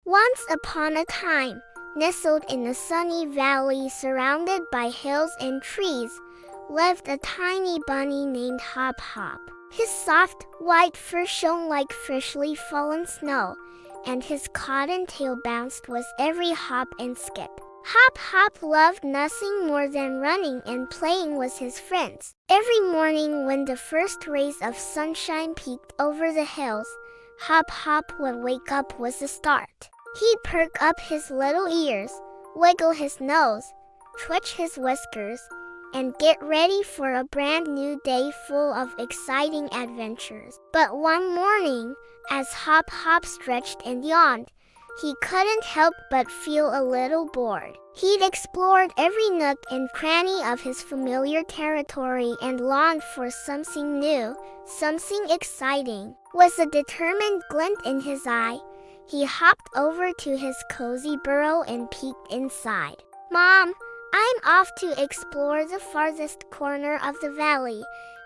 Once upon a time, nestled in a sunny valley surrounded by hills and trees, lived a tiny bunny named Hop Hop. His soft, white fur shone like freshly fallen snow, and his cotton tail bounced with every hop and skip. Hop Hop loved nothing more than running and playing with his friends. Every morning when the first rays of sunshine peeked over the hills, Hop Hop would wake up with a start. He'd perk up his little ears, wiggle his nose, twitch his whiskers, and get ready for a brand new day full of exciting adventures. But one morning, as Hop Hop stretched and yawned, he couldn't help but feel a little bored. He'd explored every nook and cranny of his familiar territory and longed for something new, something exciting. With a determined glint in his eye, he hopped over to his cozy burrow and peeked inside. "Mom, I'm off to explore the farthest corner of the valley,"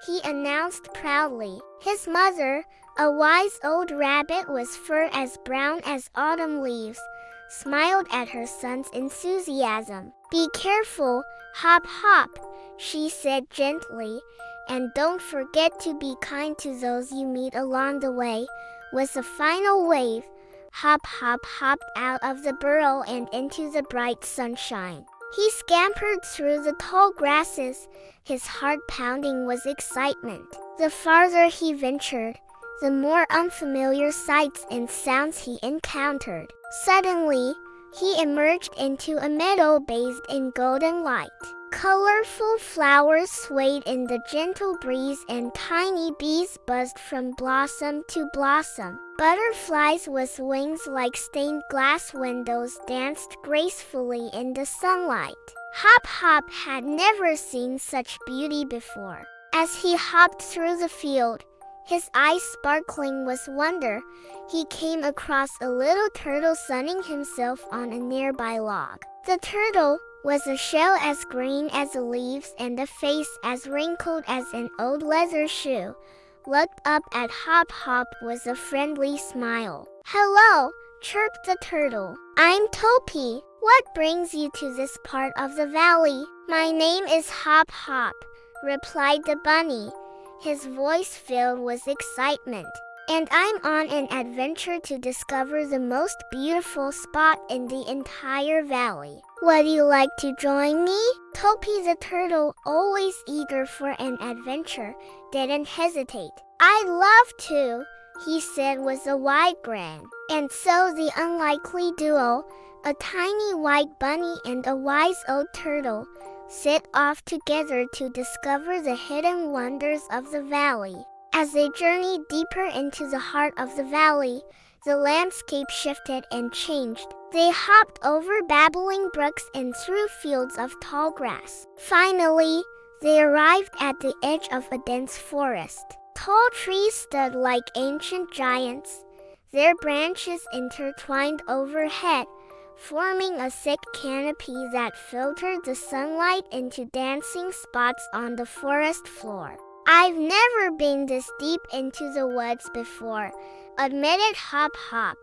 he announced proudly. His mother, a wise old rabbit with fur as brown as autumn leaves, smiled at her son's enthusiasm. "Be careful, Hop Hop," she said gently, "and don't forget to be kind to those you meet along the way." With a final wave, Hop Hop hopped out of the burrow and into the bright sunshine. He scampered through the tall grasses, his heart pounding with excitement. The farther he ventured, the more unfamiliar sights and sounds he encountered. Suddenly, he emerged into a meadow bathed in golden light. Colorful flowers swayed in the gentle breeze and tiny bees buzzed from blossom to blossom. Butterflies with wings like stained glass windows danced gracefully in the sunlight. Hop Hop had never seen such beauty before. As he hopped through the field, his eyes sparkling with wonder, he came across a little turtle sunning himself on a nearby log. The turtle, with a shell as green as the leaves and a face as wrinkled as an old leather shoe, looked up at Hop Hop with a friendly smile. "Hello," chirped the turtle. "I'm Topi. What brings you to this part of the valley?" "My name is Hop Hop," replied the bunny, his voice filled with excitement. "And I'm on an adventure to discover the most beautiful spot in the entire valley. Would you like to join me?" Topi the turtle, always eager for an adventure, didn't hesitate. "I'd love to," he said with a wide grin. And so the unlikely duo, a tiny white bunny and a wise old turtle, set off together to discover the hidden wonders of the valley. As they journeyed deeper into the heart of the valley, the landscape shifted and changed. They hopped over babbling brooks and through fields of tall grass. Finally, they arrived at the edge of a dense forest. Tall trees stood like ancient giants, their branches intertwined overhead, forming a thick canopy that filtered the sunlight into dancing spots on the forest floor. "I've never been this deep into the woods before," admitted Hop Hop,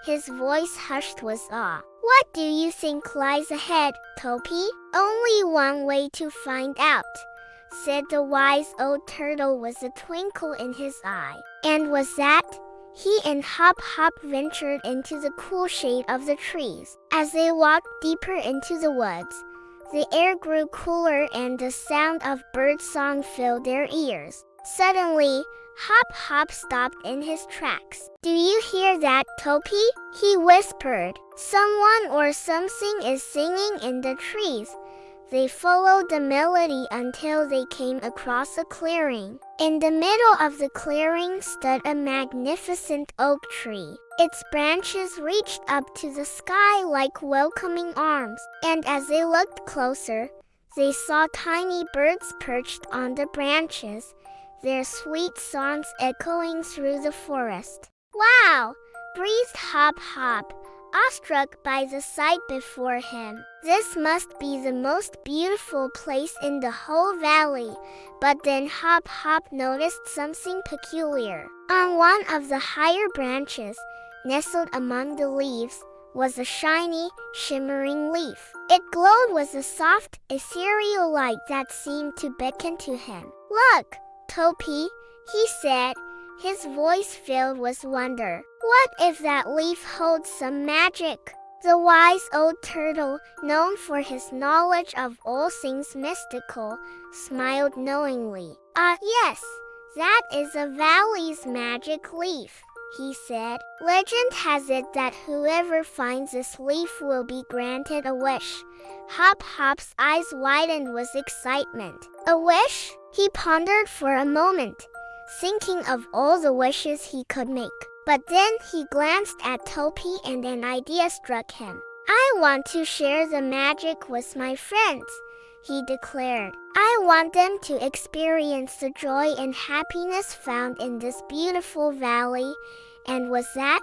his voice hushed with awe. "What do you think lies ahead, Topi?" "Only one way to find out," said the wise old turtle with a twinkle in his eye. And with that, he and Hop Hop ventured into the cool shade of the trees. As they walked deeper into the woods, the air grew cooler and the sound of birdsong filled their ears. Suddenly, Hop Hop stopped in his tracks. "Do you hear that, Topi?" he whispered. "Someone or something is singing in the trees." They followed the melody until they came across a clearing. In the middle of the clearing stood a magnificent oak tree. Its branches reached up to the sky like welcoming arms, and as they looked closer, they saw tiny birds perched on the branches, their sweet songs echoing through the forest. "Wow!" breathed Hop Hop, awestruck by the sight before him. "This must be the most beautiful place in the whole valley." But then Hop Hop noticed something peculiar. On one of the higher branches, nestled among the leaves, was a shiny, shimmering leaf. It glowed with a soft, ethereal light that seemed to beckon to him. "Look, Topi," he said, his voice filled with wonder. "What if that leaf holds some magic?" The wise old turtle, known for his knowledge of all things mystical, smiled knowingly. "Ah, yes, that is a valley's magic leaf," he said. "Legend has it that whoever finds this leaf will be granted a wish." Hop Hop's eyes widened with excitement. "A wish?" He pondered for a moment, thinking of all the wishes he could make. But then he glanced at Topi and an idea struck him. "I want to share the magic with my friends," he declared. "I want them to experience the joy and happiness found in this beautiful valley." And with that,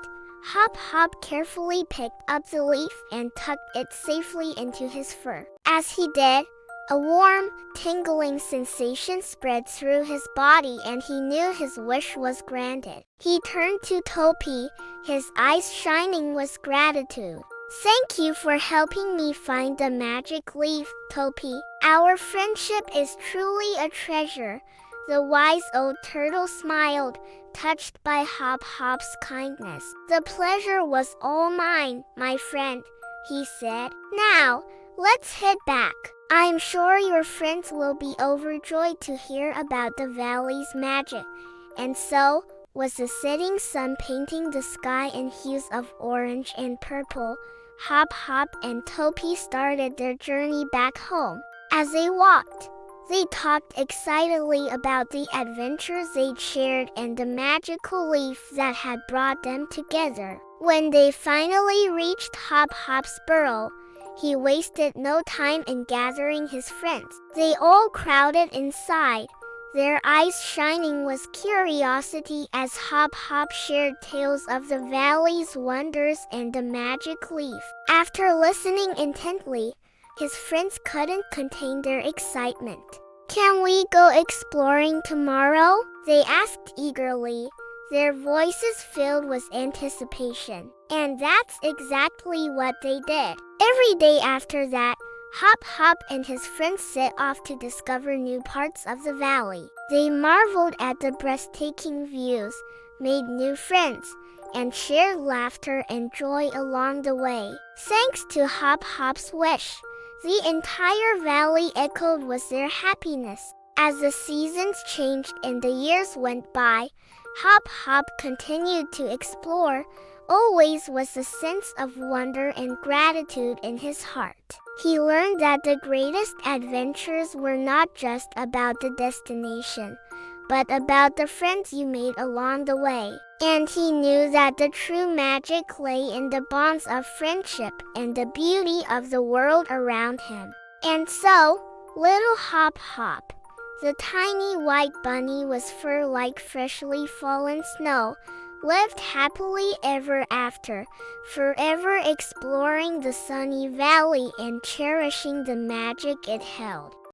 Hop Hop carefully picked up the leaf and tucked it safely into his fur. As he did, a warm, tingling sensation spread through his body and he knew his wish was granted. He turned to Topi, his eyes shining with gratitude. "Thank you for helping me find the magic leaf, Topi. Our friendship is truly a treasure." The wise old turtle smiled, touched by Hop Hop's kindness. "The pleasure was all mine, my friend," he said. "Now, let's head back. I'm sure your friends will be overjoyed to hear about the valley's magic." And so, with the setting sun painting the sky in hues of orange and purple, Hop Hop and Topi started their journey back home. As they walked, they talked excitedly about the adventures they'd shared and the magical leaf that had brought them together. When they finally reached Hop Hop's burrow, he wasted no time in gathering his friends. They all crowded inside, their eyes shining with curiosity as Hop Hop shared tales of the valley's wonders and the magic leaf. After listening intently, his friends couldn't contain their excitement. "Can we go exploring tomorrow?" they asked eagerly, their voices filled with anticipation. And that's exactly what they did. Every day after that, Hop Hop and his friends set off to discover new parts of the valley. They marveled at the breathtaking views, made new friends, and shared laughter and joy along the way. Thanks to Hop Hop's wish, the entire valley echoed with their happiness. As the seasons changed and the years went by, Hop Hop continued to explore, always with a sense of wonder and gratitude in his heart. He learned that the greatest adventures were not just about the destination, but about the friends you made along the way. And he knew that the true magic lay in the bonds of friendship and the beauty of the world around him. And so, little Hop Hop, the tiny white bunny with fur like freshly fallen snow, lived happily ever after, forever exploring the sunny valley and cherishing the magic it held.